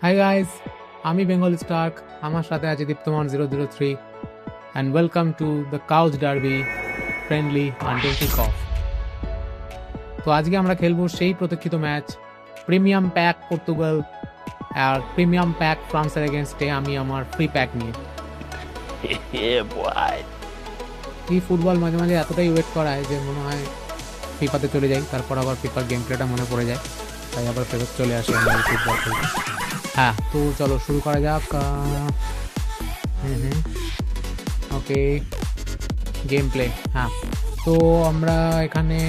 Hi guys, আমি Bengal Starc, আমার সাথে আছে দীপ্তমান 003 and welcome to the Couch Derby friendly until kick off. তো আজকে আমরা খেলবো সেই প্রতীক্ষিত ম্যাচ প্রিমিয়াম প্যাক পর্তুগাল আর প্রিমিয়াম প্যাক ফ্রান্সের এগেনস্টে আমি আমার ফ্রি প্যাক নিয়ে। এই ফুটবল মাঝে মাঝে এতটাই ওয়েট করায় যে মনে হয় ফিফাতে চলে যাই, তারপর আবার ফিফার গেম প্লেটা মনে পড়ে যায়, তাই আবার ফেরত চলে আসে আমরা ফুটবল খেলতে। হ্যাঁ, তো চলো শুরু করা যাক। ওকে, গেম প্লে। হ্যাঁ, তো আমরা এখানে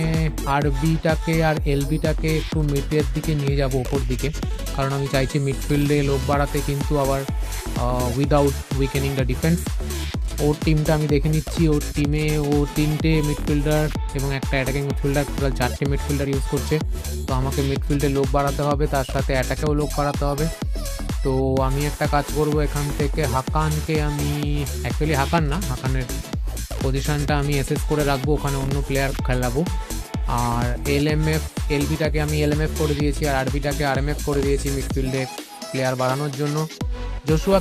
আরবিটাকে আর এলবিটাকে একটু মিডের দিকে নিয়ে যাব, ওপর দিকে, কারণ আমি চাইছি মিডফিল্ডে লোক বাড়াতে, কিন্তু আবার উইদাউট উইকেনিং দ্য ডিফেন্স। ওর টিমটা আমি দেখে নিচ্ছি, ওর টিমে ও 3টে মিডফিল্ডার এবং একটা অ্যাটাকিং মিডফিল্ডার, টোটাল 4টে মিডফিল্ডার ইউজ করছে। তো আমাকে মিডফিল্ডে লোক বাড়াতে হবে, তার সাথে অ্যাটাকেও লোক বাড়াতে হবে। তো আমি একটা কাজ করব, এখান থেকে হাকানকে আমি অ্যাকচুয়ালি হাকানের পজিশনটা আমি এসএস করে রাখবো, ওখানে অন্য প্লেয়ার খেলাবো। আর এলবিটাকে আমি এলএমএফ করে দিয়েছি, আর আরবিটাকে আরএমএফ করে দিয়েছি মিডফিল্ডে প্লেয়ার বাড়ানোর জন্য। জোশুয়া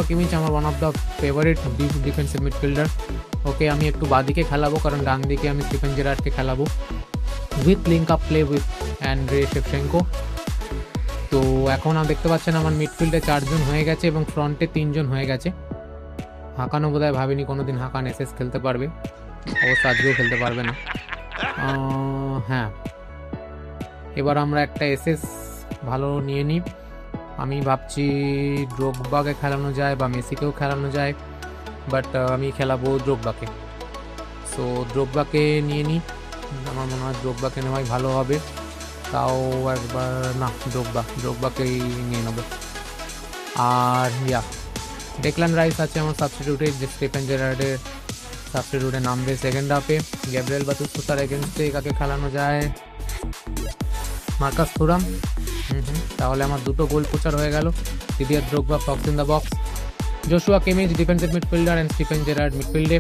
কিমিচ আমার one of the favourite defensive midfielder. Okay আমি একটু বাদিকে খেলাবো, কারণ ডান দিকে আমি স্টিফেন জেরার্ডকে খেলাবো with link up play with Andriy Shevchenko. তো এখন দেখতে পাচ্ছেন আমার মিডফিল্ডে 4 জন হয়ে গেছে এবং ফ্রন্টে 3 জন হয়ে গেছে। হাকানও বোধহয় ভাবিনি কোনোদিন হাকান এসএস খেলতে পারবে, অবশ্য আজকেও খেলতে পারবে না। হ্যাঁ, এবার আমরা একটা এসএস ভালো নিয়ে নিই। আমি ভাবছি ড্রোগবাকে খেলানো যায় বা মেসিকেও খেলানো যায়, বাট আমি খেলাবো ড্রোগবাকে। সো ড্রোগবাকে নিয়ে নিই, আমার মনে হয় ড্রোগবাকে নেওয়াই ভালো হবে। তাও একবার না, ড্রোগবাকেই নিয়ে নেবো। আর ডেকলান রাইস আছে আমার সাবস্টিটিউটে, যে স্টিফেন জেরার্ডের সাবস্টিটিউটে নামবে সেকেন্ড হাফে। গ্যাব্রিয়েল বাতুস্তুতার এগেনস্টে কাকে খেলানো যায়? Marcus Thuram. তাহলে আমার 2টো গোল প্রচার হয়ে গেল। Didier Drogba fox in the box. Joshua Kimmich defensive midfielder and Steven Gerrard মিডফিল্ডে।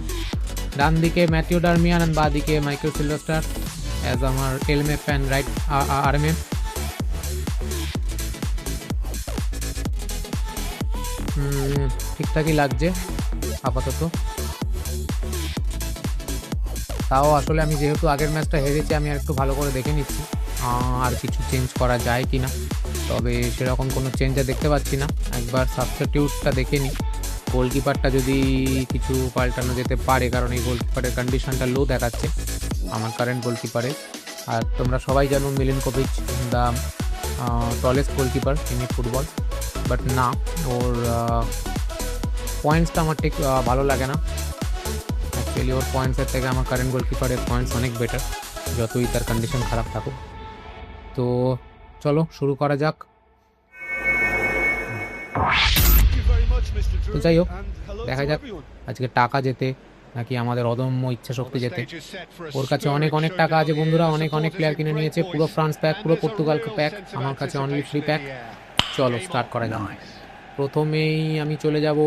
ডান দিকে ম্যাথিউ ডারমিয়ান অ্যান্ড বাঁ দিকে মাইকেল সিলভাস্টার অ্যাজ আমার এলএমএফ অ্যান্ড রাইট আরএমএফ। ঠিকঠাকই লাগছে আপাতত। তাও আসলে আমি যেহেতু আগের ম্যাচটা হেরেছি, আমি আর একটু ভালো করে দেখে নিচ্ছি আর কিছু চেঞ্জ করা যায় কি না। তবে সেরকম কোনো চেঞ্জ দেখতে পাচ্ছি না। একবার সাবস্টিটিউটটা দেখে নিই, গোলকিপারটা যদি কিছু পাল্টানো যেতে পারে, কারণ এই গোলকিপারের কন্ডিশনটা লো দেখাচ্ছে আমার কারেন্ট গোলকিপারের। আর তোমরা সবাই জানো Milinkovic the tallest goalkeeper in football, but না, ওর পয়েন্টসটা আমার ঠিক ভালো লাগে না। অ্যাকচুয়ালি ওর পয়েন্টসের থেকে আমার কারেন্ট গোলকিপারের পয়েন্টস অনেক বেটার, যতই তার কন্ডিশন খারাপ থাকুক। তো চলো শুরু করা যাক। তো যাই হোক, দেখা যাক আজকে টাকা যেতে নাকি আমাদের অদম্য ইচ্ছা শক্তি যেতে। ওর কাছে অনেক অনেক টাকা আছে বন্ধুরা, অনেক অনেক প্লেয়ার কিনে নিয়েছে, পুরো ফ্রান্স প্যাক, পুরো পর্তুগাল প্যাক, আমার কাছে অনলি ফ্রি প্যাক। চলো স্টার্ট করা যাক। প্রথমেই আমি চলে যাব,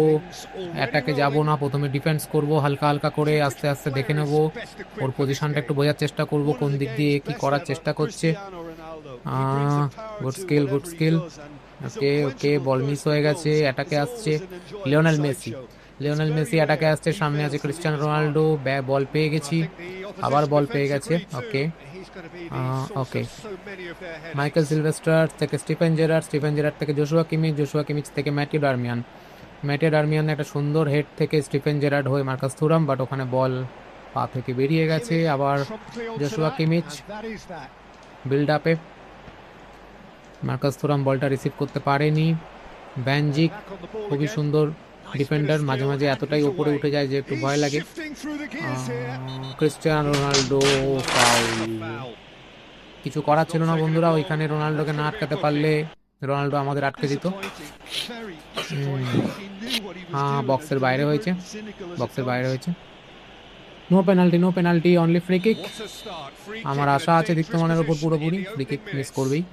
অ্যাটাকে যাব না, প্রথমে ডিফেন্স করব হালকা হালকা করে, আস্তে আস্তে দেখে নেব ওর পজিশনটা, একটু বোঝার চেষ্টা করব কোন দিক দিয়ে কি করার চেষ্টা করছে। Good skill. Okay okay, ball miss হয়ে গেছে, অ্যাটাকে আসছে লিওনেল মেসি অ্যাটাকে আসছে, সামনে আছে ক্রিস্টিয়ানো রোনাল্ডো, বল পেয়ে গেছি, আবার বল পেয়ে গেছে। ওকে ওকে, মাইকেল সিলভেস্টার থেকে স্টিফেন জেরার্ড থেকে জোশুয়া কিমিচ থেকে ম্যাথিউ ডারমিয়ান একটা সুন্দর হেড থেকে স্টিফেন জেরার্ড হয়ে মার্কাস থুরাম, বাট ওখানে বল পা থেকে বেরিয়ে গেছে। আবার জোশুয়া কিমিচ বিল্ড আপে, মার্কাস থুরাম বলটা রিসিভ করতে পারেনি। ব্যানজিক খুবই সুন্দর ডিফেন্ডার, মাঝে মাঝে এতটাই উপরে উঠে যায় যে একটু ভয় লাগে। ক্রিস্টিয়ানো রোনাল্ডো ফাউল, কিছু করার ছিল না বন্ধুরা, ওইখানে রোনাল্ডোকে না আটকাতে পারলে রোনাল্ডো আমাদের আটকে দিত। হ্যাঁ, বক্সের বাইরে হয়েছে। No penalty, only free kick. আমার আশা আছে দীপ্তমানের ওপর পুরোপুরি, ফ্রি কিক মিস করবেই।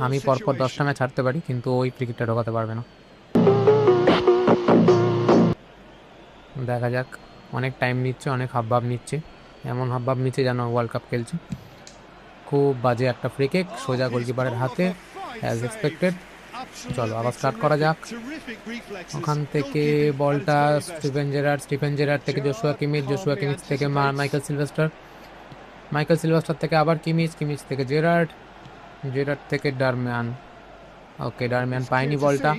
আমি পরপর 10টা ম্যাচ হারতে পারি, কিন্তু ওই ফ্রি কিকটা ঢোকাতে পারবে না। দেখা যাক, অনেক টাইম নিচ্ছে, অনেক হাবভাব নিচ্ছে, এমন হাবভাব নিচ্ছে যেন ওয়ার্ল্ড কাপ খেলছে। খুব বাজে একটা ফ্রি কিক সোজা গোলকিপারের হাতে, অ্যাজ এক্সপেক্টেড। চলো আবার স্টার্ট করা যাক। ওখান থেকে বলটা স্টিফেন জেরার্ড থেকে জোশুয়া কিমিচ থেকে মাইকেল সিলভাস্টার থেকে আবার কিমিচ থেকে জেরার্ড থেকে ডারমিয়ান। ওকে, ডারমিয়ান পায়নি বলটা।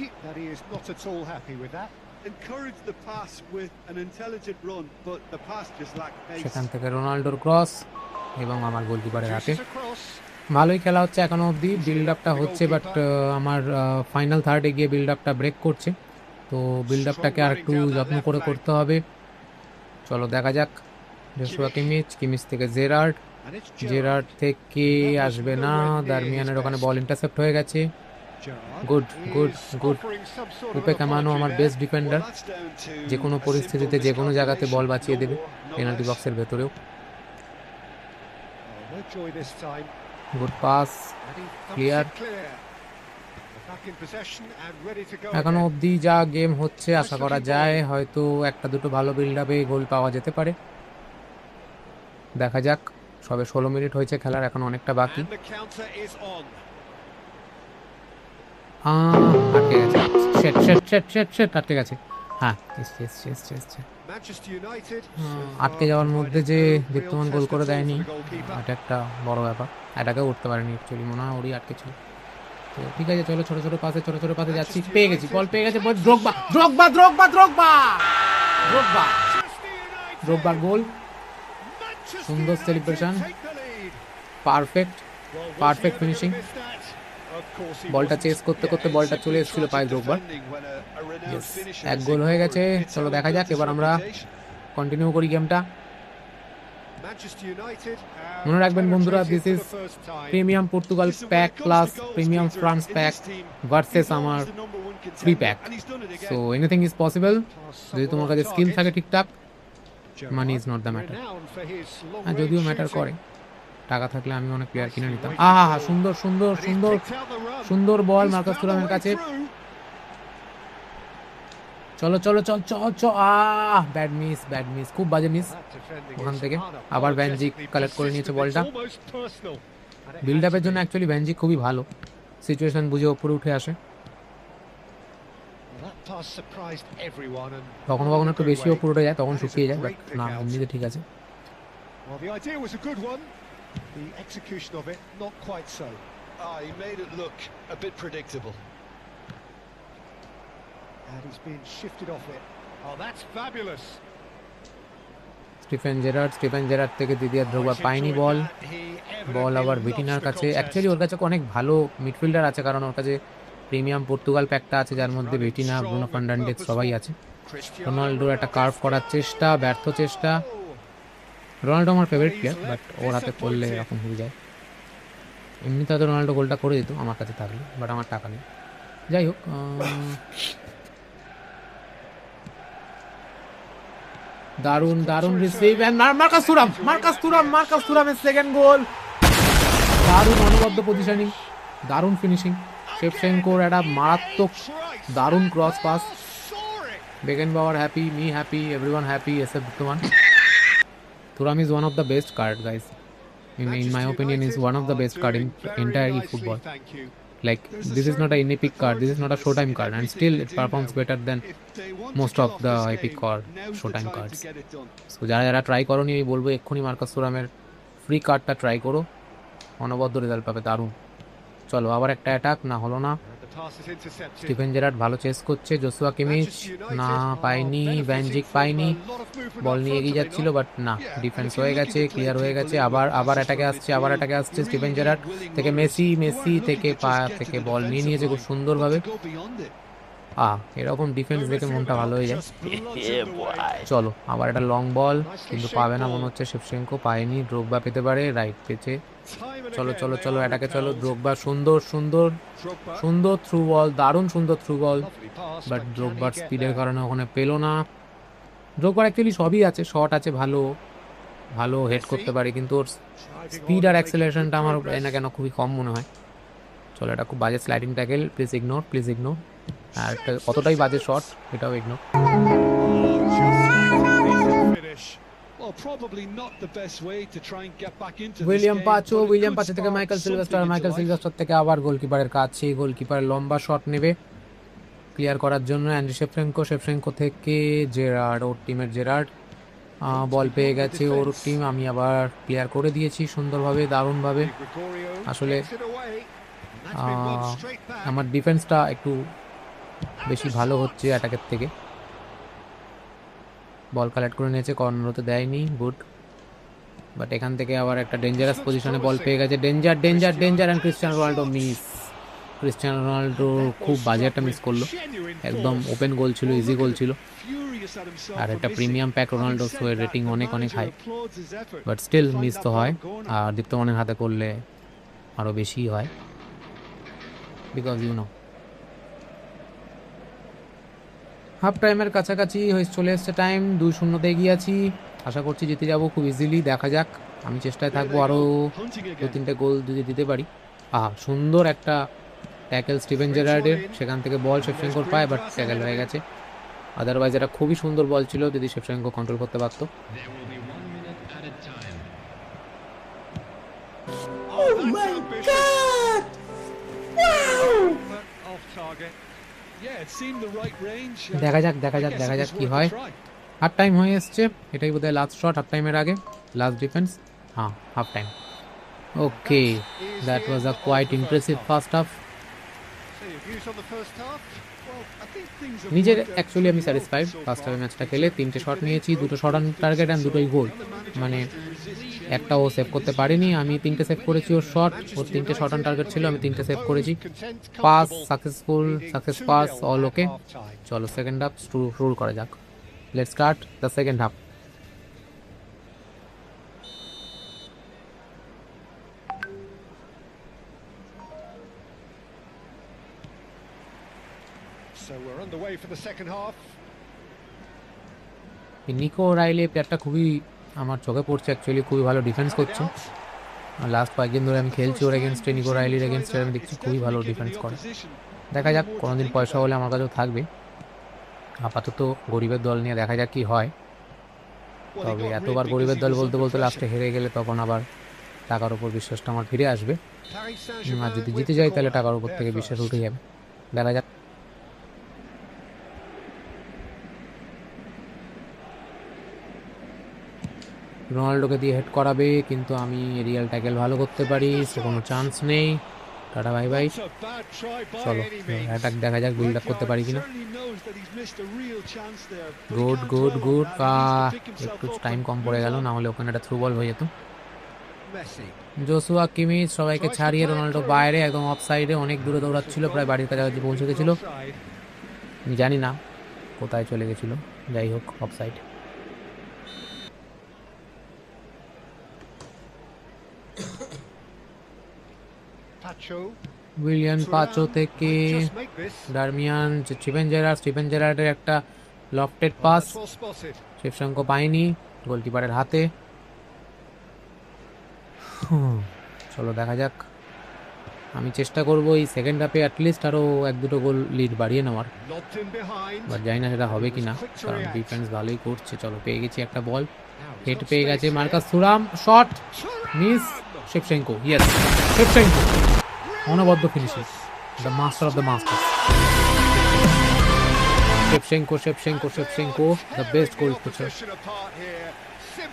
সেখান থেকে রোনাল্ডোর ক্রস এবং আমার গোলকিপারের হাতে। ভালোই খেলা হচ্ছে এখনো অবধি, বিল্ড আপটা হচ্ছে, বাট আমার ফাইনাল থার্ডে গিয়ে বিল্ড আপটা ব্রেক করছে, তো বিল্ড আপটাকে আর একটু যত্ন করে করতে হবে। চলো দেখা যাক। জোশুয়া কিমিচ থেকে জেরার্ড থেকে আসবে না, দারমিয়ানের ওখানে বল ইন্টারসেপ্ট হয়ে গেছে। গুড। উপেকামানো আমার বেস্ট ডিফেন্ডার, যে কোনো পরিস্থিতিতে যে কোনো জায়গাতে বল বাঁচিয়ে দেবে, পেনাল্টি বক্সের ভেতরেও। Good pass, clear. এখনো অবধি যা গেম হচ্ছে আশা করা যায় হয়তো একটা দুটো ভালো বিল্ড আপে গোল পাওয়া যেতে পারে। দেখা যাক, সবে 16 মিনিট হয়েছে খেলার, এখন অনেকটা বাকি। আটকে গেছে, আটকে গেছে। হ্যাঁ, আটকে যাওয়ার মধ্যে যে দীপ্তমান গোল করে দেয়নি, এটা একটা বড় ব্যাপার। এটাকে উঠতে পারেনি অ্যাকচুয়ালি, মনে হয় ওরই আটকে ছিল। তো ঠিক আছে, চলো ছোট ছোট পাসে যাচ্ছি। পেয়ে গেছি, বল পেয়ে গেছে। ড্রগবার গোল, সুন্দর সেলিব্রেশন, পারফেক্ট ফিনিশিং। বলটা চেস করতে করতে বলটা চলে এসেছিল পায়ে ড্রগবার। এক গোল হয়ে গেছে। চলো দেখা যাক, এবার আমরা কন্টিনিউ করি গেমটা। মনে রাখবেন বন্ধুরা, this is premium Portugal pack plus premium France pack versus আমার free pack. So anything is possible যদি তোমার কাছে স্কিল থাকে ঠিকঠাক। Money is not the matter. হ্যাঁ, যদিও ম্যাটার করে, টাকা থাকলে আমি অনেক প্লেয়ার কিনে নিতাম। সুন্দর বল মার্কাস তুরামের কাছে। চলো ব্যাড মিস, খুব বাজে মিস। ওখান থেকে আবার ভ্যানজিক কালেক্ট করে নিয়েছে বলটা। বিল্ড আপের জন্য অ্যাকচুয়ালি ভ্যানজিক খুবই ভালো, সিচুয়েশন বুঝে ওপরে উঠে আসে। কখনো একটু বেশি ওপরে উঠে যায়, তখন শুকিয়ে যায়, বাট না, এমনিতে ঠিক আছে। স্টিফেন জেরার্ড থেকে দিদিয়ার ড্রগবা পায়নি বল আবার ভিটিনার কাছে। অ্যাকচুয়ালি ওর কাছে অনেক ভালো মিডফিল্ডার আছে, কারণ ওর কাছে প্রিমিয়াম পর্তুগাল প্যাকটা আছে, যার মধ্যে ভিটিনা, ব্রুনো ফার্নান্ডেজ সবাই আছে। রোনাল্ডোর একটা কার্ভ করার চেষ্টা, ব্যর্থ চেষ্টা। রোনাল্ডো আমার ফেভারিট প্লেয়ার, বাট ওর হাতে পড়লে এরকম হয়ে যায়। এমনিতে হয়তো রোনাল্ডো গোলটা করে দিত আমার কাছে থাকলে, বাট আমার টাকা নেই। যাই হোক, দারুণ রিসিভ, মার্কাস তুরামের সেকেন্ড গোল। দারুণ অনবদ্য পজিশনিং, দারুণ ফিনিশিং। শেভচেঙ্কোর একটা মারাত্মক দারুণ cross pass. Beckenbauer happy, me happy, everyone happy except Diptaman. Thuram is one of the best card, guys. In my opinion, is one of the best card in entire eFootball. Like, this is not an epic card, this is not a showtime card, and still it performs better than most of the epic or showtime cards. So যারা try করোনি, আমি বলবো এক্ষুনি Marcus তুরামের free কার্ডটা try করো, অনবদ্য result পাবে, দারুণ। চলো আবার একটা অ্যাটাক, না হলো না। স্টিফেন জেরার্ড ভালো চেস করছে, জোশুয়া কিমিচ না, পায়নি, ভ্যানজিক পায়নি, বল নিয়ে এগিয়ে যাচ্ছিল, বাট না, ডিফেন্স হয়ে গেছে, ক্লিয়ার হয়ে গেছে। আবার অ্যাটাকে আসছে স্টিফেন জেরার্ড থেকে মেসি থেকে বল নিয়ে নিয়েছে খুব সুন্দরভাবে। এরকম ডিফেন্স দেখে মনটা ভালো হয়ে যায়। চলো আবার একটা লং বল, কিন্তু পাবে না মনে হচ্ছে শেভচেঙ্কো, পায়নি। ড্রগবা পেতে পারে, রাইট পেয়েছে। চলো এটাকে চলো। ড্রগবা সুন্দর থ্রু বল, দারুণ সুন্দর থ্রু বল, বাট ড্রগবার স্পিডের কারণে ওখানে পেলো না। ড্রগবার অ্যাকচুয়ালি সবই আছে, শট আছে, ভালো হেড করতে পারে, কিন্তু ওর স্পিড আর অ্যাক্সেলারেশনটা আমার না কেন খুবই কম মনে হয়। চলো, এটা খুব বাজে স্লাইডিং ট্যাকেল, প্লিজ ইগনোর। আর একটা কতটাই বাজে শট, এটাও ইগনোর। উইলিয়াম পাচো থেকে মাইকেল সিলভাস্টার থেকে আবার গোলকিপারের কাছে, গোলকিপার লম্বা শট নেবে ক্লিয়ার করার জন্য। অ্যান্ড্রি শেফচেঙ্কো থেকে জেরার্ড, ওর টিমের জেরার্ড বল পেয়ে গেছে ওর টিম। আমি আবার ক্লিয়ার করে দিয়েছি সুন্দরভাবে, দারুণভাবে। আসলে আমার ডিফেন্সটা একটু বেশি ভালো হচ্ছে অ্যাটাকের থেকে। বল কালেক্ট করে নিয়েছে, কর্নারতে দেয়নি, গুড। বাট এখান থেকে আবার একটা ডেঞ্জারাস পজিশনে বল পেয়ে গেছে, danger and Cristiano Ronaldo miss. Cristiano Ronaldo খুব বাজে একটা মিস করলো, একদম ওপেন গোল ছিল, ইজি গোল ছিল। আর একটা প্রিমিয়াম প্যাক রোনাল্ডো, সো এর রেটিং অনেক হাই, বাট স্টিল মিস তো হয়। আর দীপ্তমানের হাতে করলে আরও বেশি হয়, বিকজ হাফ টাইমের কাছাকাছি চলে এসছে টাইম, 2-0 এগিয়ে আছি। আশা করছি জিতে যাব খুব ইজিলি, দেখা যাক। আমি চেষ্টায় থাকবো আরও 2-3টে গোল যদি দিতে পারি। সুন্দর একটা ট্যাকেল স্টিভেন জেরার্ডের, সেখান থেকে বল শেফচেঙ্কোর পায়, বাট ট্যাকেল হয়ে গেছে। আদারওয়াইজ এটা খুবই সুন্দর বল ছিল যদি শেফচেঙ্কো কন্ট্রোল করতে পারতো। দেখা যাক কি হয়। হাফ টাইম হয়ে এসছে, এটাই বোধহয় লাস্ট শট হাফ টাইমের আগে, last defence. Half time. Okay, that was a quite impressive first half. নিজের অ্যাকচুয়ালি আমি স্যাটিসফাইড ফার্স্ট হাফে ম্যাচটা খেলে। 3টে শট নিয়েছি, 2টো শট অন টার্গেট অ্যান্ড 2টোই গোল। মানে একটাও সেভ করতে পারিনি, আমি 3টে সেভ করেছি। ওর 3টে শট অন টার্গেট ছিল, আমি 3টে সেভ করেছি। Pass success pass, all okay. চলো সেকেন্ড হাফ শুরু করা যাক। Let's start the second half. Nico Riley প্লেয়ারটা খুবই আমার চোখে পড়ছে, অ্যাকচুয়ালি খুবই ভালো ডিফেন্স করছে। লাস্ট কয়েকদিন ধরে আমি খেলছি ওর এগেনস্টে, নিকো রাইলির এগেনস্টে আমি দেখছি খুবই ভালো ডিফেন্স করে। দেখা যাক, কোনোদিন পয়সা হলে আমার কাছেও থাকবে। আপাতত গরিবের দল নিয়ে দেখা যাক কি হয়। তবে এতবার গরিবের দল বলতে লাস্টে হেরে গেলে তখন আবার টাকার উপর বিশ্বাসটা আমার ফিরে আসবে। আর যদি জিতে যাই তাহলে টাকার উপর থেকে বিশ্বাস উঠে যাবে। দেখা যাক। রোনাল্ডোকে দিয়ে হেড করাবে, কিন্তু আমি রিয়াল ট্যাকেল ভালো করতে পারি, সে কোনো চান্স নেই। Tata bye bye. চলো অ্যাটাক দেখা যাক, বিল্ড আপ করতে পারি কিনা। গুড। একটু টাইম কম পড়ে গেল, না হলে ওখানে একটা থ্রু বল হয়ে যেত। জোসুয়া কিমিচ সবাইকে ছাড়িয়ে রোনাল্ডো বাইরে, একদম অফ সাইডে, অনেক দূরে দৌড়াচ্ছিল, প্রায় বাড়ির কাছাকাছি পৌঁছে গেছিল। আমি জানি না কোথায় চলে গেছিল, যাই হোক অফ সাইড। উইলিয়াম পাচো থেকে ডারমিয়ান, স্টিভেন জেরার্ডের একটা লফটেড পাস, শেফচেঙ্কো পায়নি, গোলকিপারের হাতে। চলো দেখা যাক। আমি চেষ্টা করবো এই সেকেন্ড হাফে অ্যাটলিস্ট আরও 1-2টো গোল লিড বাড়িয়ে নেওয়ার, বাট জানি না সেটা হবে কিনা, কারণ ডিফেন্স ভালোই করছে। চলো পেয়ে গেছি একটা বল, হেড পেয়ে গেছে Marcus Thuram, shot miss. Shevchenko, yes Shevchenko, অনবদ্য finishing, the master of the masters. Shevchenko, the best goal poacher,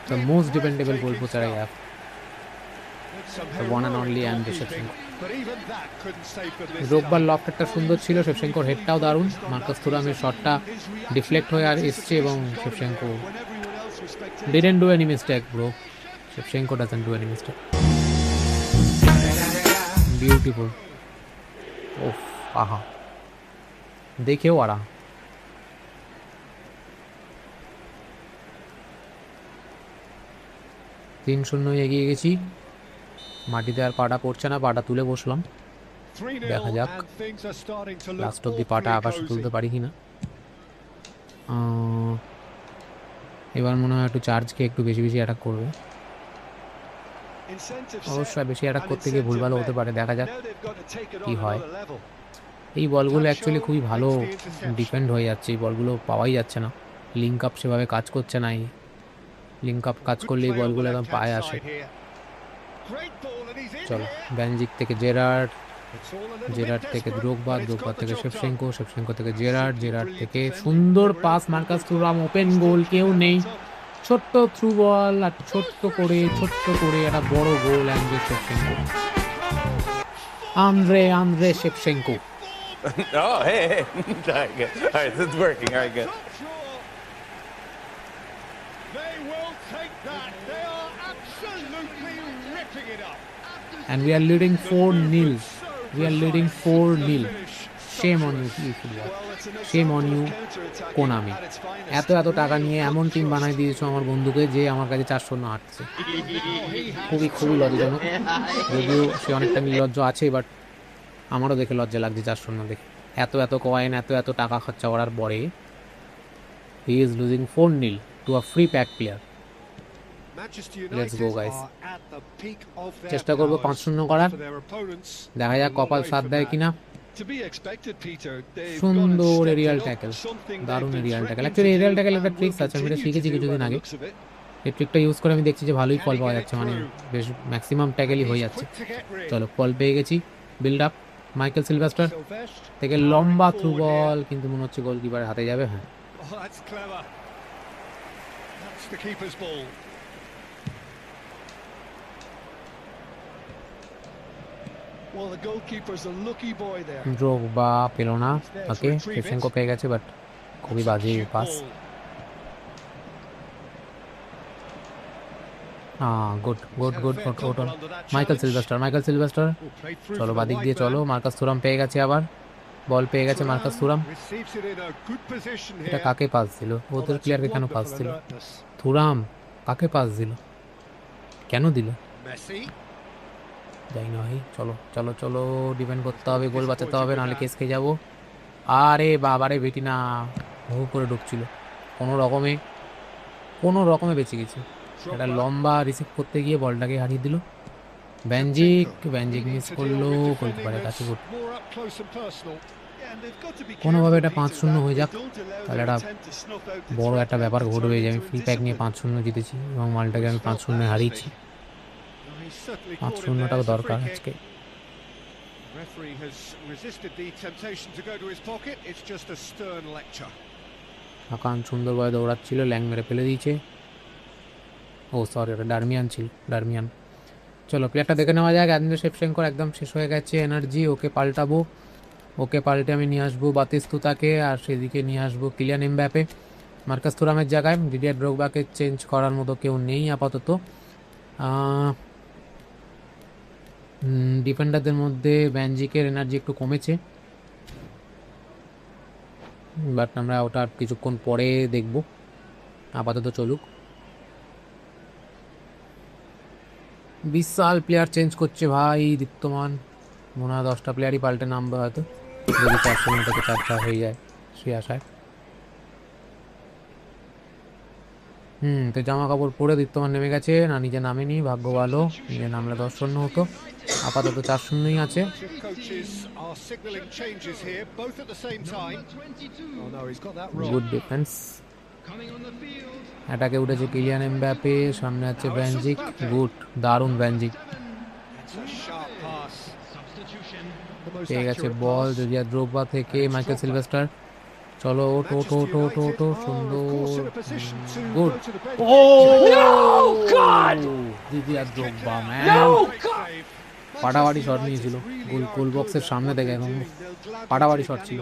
the most dependable goal poacher I have, the one and only and Shevchenko. ড্রোগবার লফটেডটা সুন্দর ছিল, শেফচেঙ্কোর হেডটাও দারুণ। Marcus থুরামের শটটা deflect হয়ে আর এসছে, এবং শেফচেঙ্কো didn't do any mistake bro. Shevchenko doesn't do any mistake. Beautiful. Oof, aha. দেখেও আরা। তিন 0 এগিয়ে গেছি। মাটিতে আর পাটা পড়ছে না, পাটা তুলে বসলাম। দেখা যাক লাস্ট অব্দি পাটা আকাশে তুলতে পারি কিনা। এবার মনে হয় একটু চার্জকে একটু বেশি অ্যাটাক করবে। অবশ্যই বেশি অ্যাটাক করতে গিয়ে ভুলভালও হতে পারে, দেখা যাক কি হয়। এই বলগুলো অ্যাকচুয়ালি খুবই ভালো ডিফেন্ড হয়ে যাচ্ছে, এই বলগুলো পাওয়াই যাচ্ছে না, লিঙ্ক আপ সেভাবে কাজ করছে না এই লিঙ্ক আপ কাজ করলে এই বলগুলো একদম পায়ে আসে। চলো, ব্যানজিক থেকে জেরার্ড, জেরার্ড থেকে দ্রোগবা, দ্রোগবা থেকে শেভচেঙ্কো, শেভচেঙ্কো থেকে জেরার্ড, জেরার্ড থেকে সুন্দর পাস মার্কাস থুরাম, ওপেন গোল, কেউ নেই, ছোট্ট থ্রু বল আর ছোট্ট করে একটা বড় goal. Andriy Shevchenko. Oh, hey. All right, good. All right, this is working. All right, good. They will take that. They are absolutely ripping it up. And we are leading 4-0. We are leading 4-0. Shame on you, football. Shame on you, Konami. এত টাকা নিয়ে এমন team বানাই দিয়েছো আমার বন্ধুকে যে আমার কাছে 4-0 হারছে। খুবই লজ্জাজনক। যদিও সে অনেকটা নির্লজ্জ আছে, বাট আমারও দেখে লজ্জা লাগছে 4-0 দেখে। এত কয়েন, এত টাকা খরচা করার পরে he is losing 4-0 to a free pack player. Let's go guys, চেষ্টা করবো 5-0 করার, দেখা যাক কপাল সাথ দেয় কিনা। সুন্দর এরিয়াল ট্যাকেল, দারুণ aerial tackle. Actually aerial tackle একটা ট্রিক্স আছে, আমি এটা শিখেছি কিছুদিন আগে। এই ট্রিকটা ইউজ করে আমি দেখছি যে ভালোই ফল পাওয়া যাচ্ছে, মানে বেশ ম্যাক্সিমাম ট্যাকেলই হয়ে যাচ্ছে। চলো, ফল পেয়ে গেছি। বিল্ড আপ, মাইকেল সিলভাস্টার থেকে লম্বা থ্রু বল, কিন্তু মনে হচ্ছে গোলকিপারের হাতে যাবে। হ্যাঁ, ড্রোগবা পেল না, ওকে শেভচেঙ্কো পেয়ে গেছে, বাট খুবই বাজে পাস। গুড। মাইকেল সিলভাস্টার। চলো, বাদিক দিয়ে চলো। মার্কাস থুরাম পেয়ে গেছে, আবার বল পেয়ে গেছে মার্কাস থুরাম। এটা কাকে পাস দিল? ওদের প্লেয়ারকে কেন পাস দিল? থুরাম কাকে পাস দিল, কেন দিল? যাই না ভাই, চলো ডিফেন্ড করতে হবে, গোল বাঁচাতে হবে, নাহলে কেস খেয়ে যাবো। আরে বাবারে, বেটিনা হু করে ঢুকছিল, কোনো রকমে বেঁচে গেছে। এটা লম্বা রিসিভ করতে গিয়ে বলটাকে হারিয়ে দিল। ব্যানজিক মিস করলো গোলকিপারের কাছে। কোনোভাবে এটা 5-0 হয়ে যাক, তাহলে একটা বড় একটা ব্যাপার ঘটবে যে আমি ফ্রি প্যাক নিয়ে 5-0 জিতেছি এবং মালটাকে আমি 5-0 হারিয়েছি। 5-0টাও দরকার আজকে। হাকান সুন্দরভাবে দৌড়াচ্ছিল, ল্যাং মেরে ফেলে দিয়েছে। ও সরি, ওটা ডারমিয়ান ছিল, ডারমিয়ান। চলো, প্লেয়ারটা দেখে নেওয়া যাক। আন্দ্রে শেভচেঙ্কোর একদম শেষ হয়ে গেছে এনার্জি, ওকে পাল্টাবো। ওকে পাল্টে আমি নিয়ে আসবো বাতিস্তুতাকে, আর সেদিকে নিয়ে আসবো কিলিয়ান এমবাপে মার্কাস থুরামের জায়গায়। ডিডিয়ার ড্রোগবাকে চেঞ্জ করার মতো কেউ নেই আপাতত। ডিফেন্ডারদের মধ্যে ব্যানজিকের এনার্জি একটু কমেছে, বাট আমরা ওটা কিছুক্ষণ পরে দেখব, আপাতত চলুক। বিশাল প্লেয়ার চেঞ্জ করছে ভাই দীপ্তমান, মনে হয় 10টা প্লেয়ারই পাল্টে নামবে হয়তো, যদি 4-0 থেকে 4-4 হয়ে যায় সে আশায়। তো জামা কাপড় পরে দীপ্তমান নেমে গেছে, না নিজে নামেনি, ভাগ্য ভালো, নিজে নামলে 10-0 হতো। আপাতত 4-0ই আছে। গুড ডিফেন্স, অ্যাটাকে উঠেছে কিলিয়ান এমবাপে, সামনে আছে ব্যানজিক। গুড, দারুণ ব্যানজিক পেয়ে গেছে বল। ডিডিয়ার ড্রোগবা থেকে মাইকেল সিলভাস্টার, চলো ওটো, সুন্দর, গুড। ও ডিডিয়ার ড্রোগবা ম্যান, পাটাবাড়ি শট নিয়েছিল গোল বক্সের সামনে থেকে, এখন পাটাবাড়ি শট ছিল।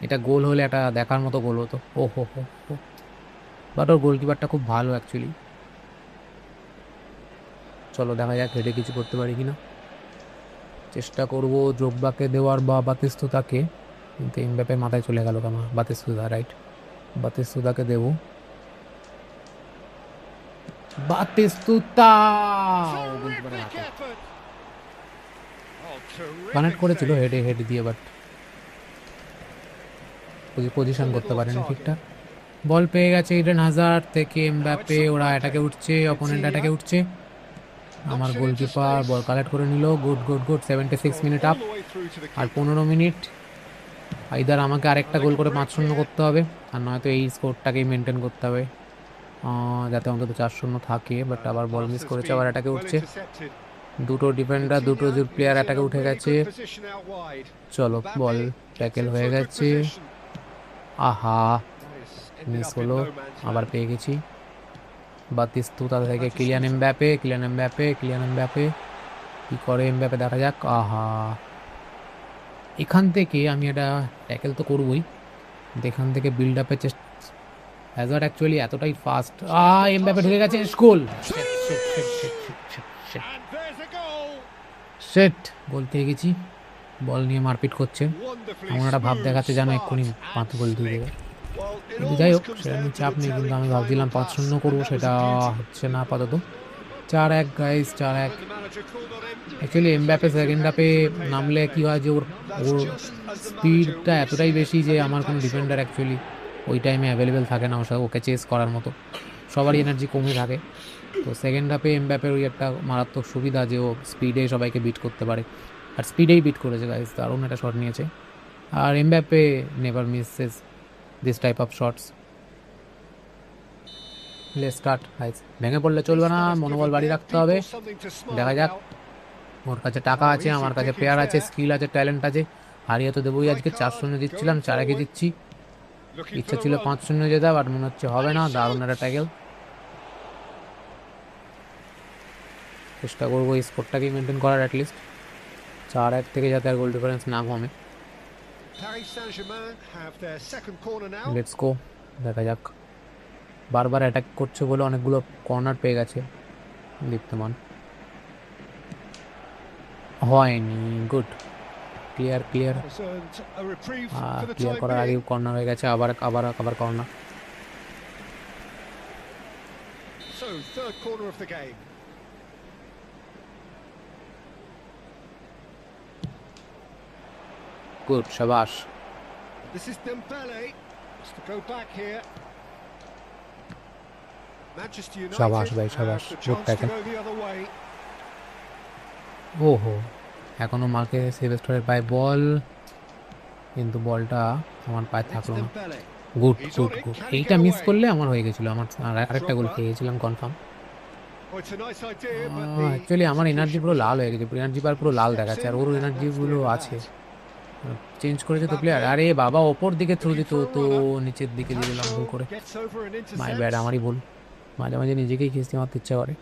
এটা গোল হলে একটা দেখার মতো গোল হতো। ওহো, বাট ওর গোলকিপারটা খুব ভালো অ্যাকচুয়ালি। চলো দেখা যাক হেডে কিছু করতে পারি কিনা, চেষ্টা করবো ড্রোগবাকে দেওয়ার বা বাতিস্তুতাকে, কিন্তু এমবাপের মাথায় চলে গেল কেন? বাতিস্তুতা, রাইট, বাতিস্তুতাকে দেবো। বাতিস্তুতা কানেক্ট করেছিল হেড দিয়ে, বাট পজিশন করতে পারেনি ঠিকঠাক। বল পেয়ে গেছে ইডেন হাজার্ড থেকে এমবাপে, ওরা অ্যাটাকে উঠছে, অপোনেন্ট অ্যাটাকে উঠছে। আমার গোলকিপার বল কালেক্ট করে নিল। গুড। 76 মিনিট আপ, আর 15 মিনিট। আইদার আমাকে আরেকটা গোল করে 5-0 করতে হবে, আর নয়তো এই স্কোরটাকেই মেনটেন করতে হবে। যাতে অন্তত 4-0 থাকে, বাট আবার বল মিস করেছে, আবার অ্যাটাকে Well উঠছে, intercepted. দুটো ডিফেন্ডার দুটো প্লেয়ার অ্যাটাকে উঠে গেছে। Good position out wide. চলো বল Mbappe ট্যাকেল gets হয়ে into a good গেছে, position. আহা Nice. Ended miss up in হলো, no man's আবার land. পেয়ে গেছি। বাতিস্তুতা থেকে কিলিয়ান এমবাপে কি করে এমবাপে, দেখা যাক। আহা, এখান থেকে আমি একটা ট্যাকেল তো করবই, এখান থেকে বিল্ড আপের চেষ্টা। হ্যাজার্ড অ্যাকচুয়ালি এতটাই ফাস্ট, এমবাপে ঢুকে গেছে, goal. And there's a goal. Set, goal পেয়ে গেছি। বল নিয়ে মারপিট করছে, Wonderfully এমন একটা ভাব smooth, দেখাচ্ছে যেন smart এক্ষুনি and 5 গোল দিয়ে দেবে। slick. Well, it কিন্তু যাই always হোক, comes সেটা down নিয়ে to চাপ the নেই, কিন্তু আমি telling ভাবছিলাম final pass, 5-0 and করবো, that was সেটা a beauty. হচ্ছে না আপাতত। 4-1 guys, 4-1। When the manager called on him, actually Mbappe second হাফে নামলে কি হয় যে ওর স্পিডটা এতটাই বেশি যে আমার কোনো ডিফেন্ডার অ্যাকচুয়ালি ওই টাইমে অ্যাভেলেবেল থাকে না ওকে চেস করার মতো, সবারই এনার্জি কমে থাকে। তো সেকেন্ড হাফে এমবাপের ওই একটা মারাত্মক সুবিধা যে ও স্পিডে সবাইকে বিট করতে পারে, আর স্পিডেই বিট করেছে গাইস, দারুণ একটা শট নিয়েছে। আর Mbappe never misses this type of shots. Let's start guys, ভেঙে পড়লে চলবে না, মনোবল বাড়ি রাখতে হবে। দেখা যাক, ওর কাছে টাকা আছে, আমার কাছে প্লেয়ার আছে, স্কিল আছে, ট্যালেন্ট আছে, হারিয়ে তো দেবোই আজকে। 4-0 জিতছিলাম, 4-1 জিতছি। ইচ্ছা ছিল 5-0 জেতা, বাট মনে হচ্ছে হবে না। দারুণ একটা ট্যাকেল, চেষ্টা করবো এই স্কোরটাকেই মেনটেন করার, অ্যাটলিস্ট 4-1 থেকে যাতে আর গোল ডিফারেন্স না কমে। Paris Saint-Germain have their second corner now. Let's go, দেখা যাক। বারবার অ্যাটাক করছে বলে অনেকগুলো কর্নার পেয়ে গেছে দীপ্তমান, হয়নি। Good, clear Has earned a reprieve for the clear time করার আগে being. কর্নার হয়ে গেছে, আবার corner. So, third corner of the game. Good, শাবাশ। This is Dembele. Has to go back here. Manchester United Shabash, bhai, have shabash. the Good chance to tackle. go the other way. ওহো, এখনো মার্কে সেভেস্টরের পায়ে বল, কিন্তু বলটা আমার পায়ে It's থাকলো না। Dembele. Good He's good on it. Good, Can he এইটা get মিস away? করলে আমার হয়ে গেছিলো, আমার আরেকটা গোল খেয়ে গেছিলাম confirm. Oh, it's a nice idea, but the actually আমার এনার্জি পুরো লাল হয়ে গেছে, এনার্জি বার পুরো লাল দেখাচ্ছে, আর ওর এনার্জিগুলো আছে। চেঞ্জ করেছে তো প্লেয়ার। আরে বাবা, ওপর দিকে থ্রু দিত তো নিচের দিকে দিয়ে দিলাম ভুল করে, gets over and my intercepts. Bad, আমারই ভুল। মাঝে মাঝে নিজেকেই খিস্তি মারতে ইচ্ছা করে।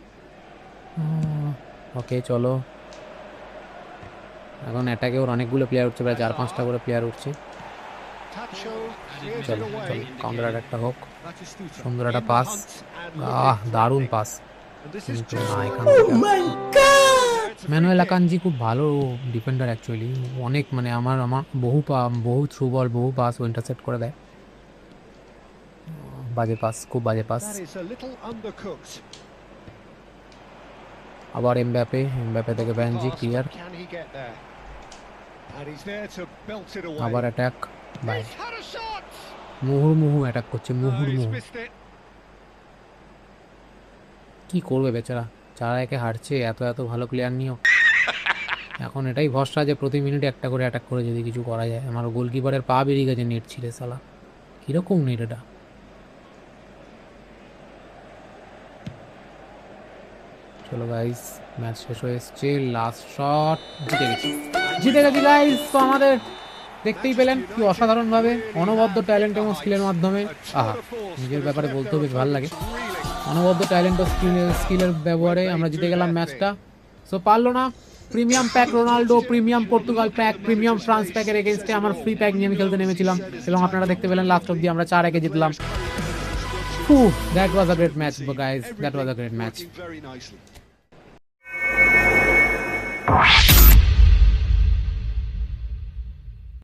ওকে চলো, এখন অ্যাটাকে ওর অনেকগুলো প্লেয়ার উঠছে, প্রায় 4-5টা করে প্লেয়ার উঠছে। Tacho clears it চলো away. চলো, কাউন্টার অ্যাটাকটা হোক, Batistuta সুন্দর একটা in the pass. hunt and looking দারুণ threatening. Pass, And this is কিন্তু just না, one. এখান থেকে It's a free Manuel kick. আকাঞ্জি খুব ভালো ডিফেন্ডার অ্যাকচুয়ালি, অনেক মানে আমার বহু থ্রু বল, বহু পাস ও ইন্টারসেপ্ট করে দেয়। বাজে পাস, খুব বাজে pass. That is a little undercooked. আবার এমবাপে থেকে ভ্যানজি, Pass, clear. but can he get there? And he's there to belt it away. আবার অ্যাটাক, বাই। He's had a shot. মুহুর্মুহু অ্যাটাক করছে, Oh, he's মুহুর্মুহু। missed it. কি করবে বেচারা, 4-1 হারছে, এত ভালো প্লেয়ার নিয়েও। এখন এটাই ভরসা যে প্রতি মিনিটে একটা করে অ্যাটাক করে যদি কিছু করা যায়। আমার গোলকিপারের পা বেরিয়ে গেছে নেট ছিঁড়ে, সালা কীরকম নেট এটা। চলো গাইস, ম্যাচ শেষ হয়ে এসছে, লাস্ট শট, জিতে গেছি গাইস। তো আমাদের দেখতেই পেলেন কি অসাধারণভাবে অনবদ্য ট্যালেন্ট এবং স্কিলের মাধ্যমে, নিজের ব্যাপারে বলতেও বেশ ভালো লাগে, অনবদ্য ট্যালেন্ট ও স্কিলের ব্যবহারে আমরা জিতে গেলাম ম্যাচটা। সো পারলো না, premium pack Ronaldo, premium Portugal pack, premium France প্যাকের এগেনস্টে আমার ফ্রি প্যাক নিয়ে আমি খেলতে নেমেছিলাম, এবং আপনারা দেখতে পেলেন লাস্ট অব্দি আমরা 4-1 জিতলাম। That was a great match guys, that was a great match. Working very nicely.